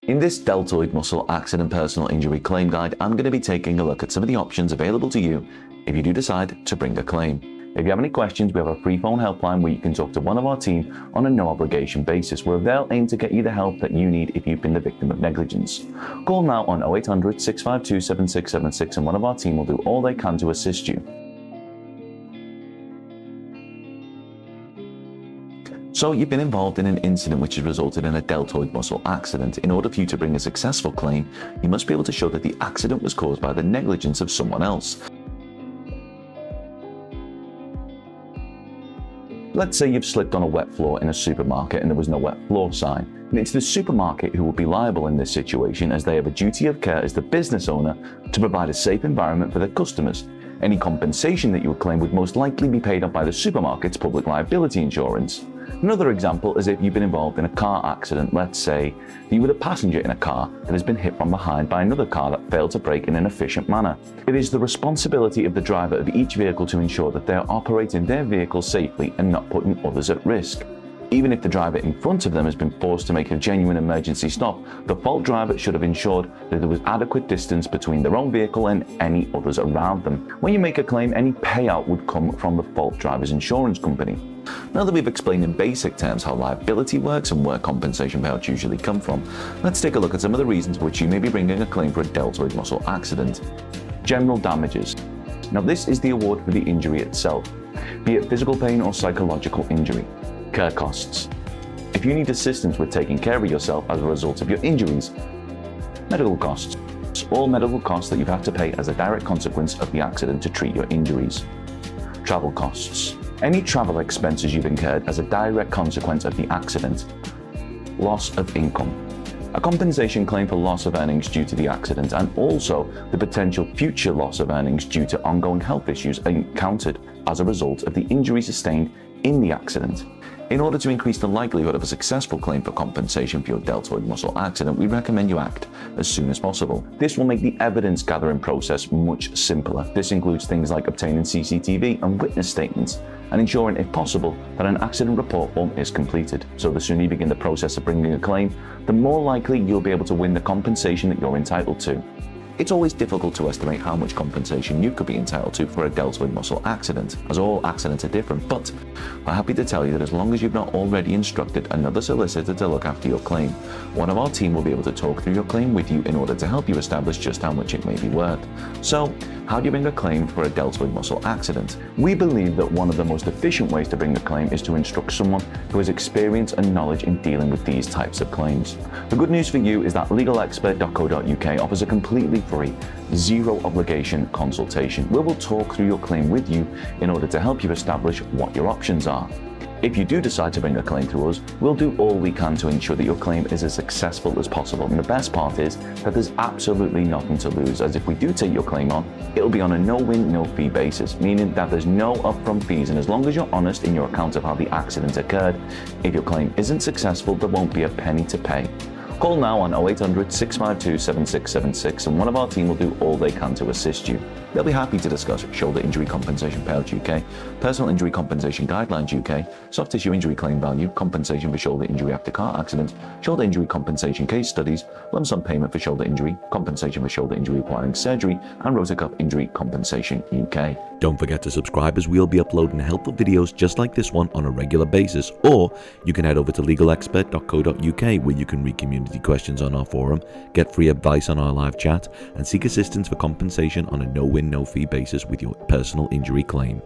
In this Deltoid Muscle Accident Personal Injury Claim Guide, I'm going to be taking a look at some of the options available to you if you do decide to bring a claim. If you have any questions, we have a free phone helpline where you can talk to one of our team on a no obligation basis, where they'll aim to get you the help that you need if you've been the victim of negligence. Call now on 0800 652 7676 and one of our team will do all they can to assist you. So you've been involved in an incident which has resulted in a deltoid muscle accident. In order for you to bring a successful claim, you must be able to show that the accident was caused by the negligence of someone else. Let's say you've slipped on a wet floor in a supermarket and there was no wet floor sign. And it's the supermarket who will be liable in this situation, as they have a duty of care as the business owner to provide a safe environment for their customers. Any compensation that you would claim would most likely be paid up by the supermarket's public liability insurance. Another example is if you've been involved in a car accident. Let's say you were the passenger in a car that has been hit from behind by another car that failed to brake in an efficient manner. It is the responsibility of the driver of each vehicle to ensure that they are operating their vehicle safely and not putting others at risk. Even if the driver in front of them has been forced to make a genuine emergency stop, the fault driver should have ensured that there was adequate distance between their own vehicle and any others around them. When you make a claim, any payout would come from the fault driver's insurance company. Now that we've explained in basic terms how liability works and where compensation payouts usually come from, let's take a look at some of the reasons for which you may be bringing a claim for a deltoid muscle accident. General damages. Now this is the award for the injury itself, be it physical pain or psychological injury. Care costs. If you need assistance with taking care of yourself as a result of your injuries. Medical costs. All medical costs that you have to pay as a direct consequence of the accident to treat your injuries. Travel costs. Any travel expenses you've incurred as a direct consequence of the accident. Loss of income. A compensation claim for loss of earnings due to the accident, and also the potential future loss of earnings due to ongoing health issues encountered as a result of the injury sustained in the accident. In order to increase the likelihood of a successful claim for compensation for your deltoid muscle accident, we recommend you act as soon as possible. This will make the evidence gathering process much simpler. This includes things like obtaining CCTV and witness statements, and ensuring, if possible, that an accident report form is completed. So the sooner you begin the process of bringing a claim, the more likely you'll be able to win the compensation that you're entitled to. It's always difficult to estimate how much compensation you could be entitled to for a deltoid muscle accident, as all accidents are different, but we're happy to tell you that as long as you've not already instructed another solicitor to look after your claim, one of our team will be able to talk through your claim with you in order to help you establish just how much it may be worth. So, how do you bring a claim for a deltoid muscle accident? We believe that one of the most efficient ways to bring a claim is to instruct someone who has experience and knowledge in dealing with these types of claims. The good news for you is that legalexpert.co.uk offers a completely free, zero obligation consultation where we'll talk through your claim with you in order to help you establish what your options are. If you do decide to bring a claim through us, we'll do all we can to ensure that your claim is as successful as possible. And the best part is that there's absolutely nothing to lose, as if we do take your claim on, it'll be on a no-win, no-fee basis, meaning that there's no upfront fees, and as long as you're honest in your account of how the accident occurred, if your claim isn't successful, there won't be a penny to pay. Call now on 0800 652 7676 and one of our team will do all they can to assist you. They'll be happy to discuss shoulder injury compensation payout UK, personal injury compensation guidelines UK, soft tissue injury claim value, compensation for shoulder injury after car accident, shoulder injury compensation case studies, lump sum payment for shoulder injury, compensation for shoulder injury requiring surgery, and rotator cuff injury compensation UK. Don't forget to subscribe, as we'll be uploading helpful videos just like this one on a regular basis, or you can head over to legalexpert.co.uk where you can read community questions on our forum, get free advice on our live chat, and seek assistance for compensation on a no-win, no-fee basis with your personal injury claim.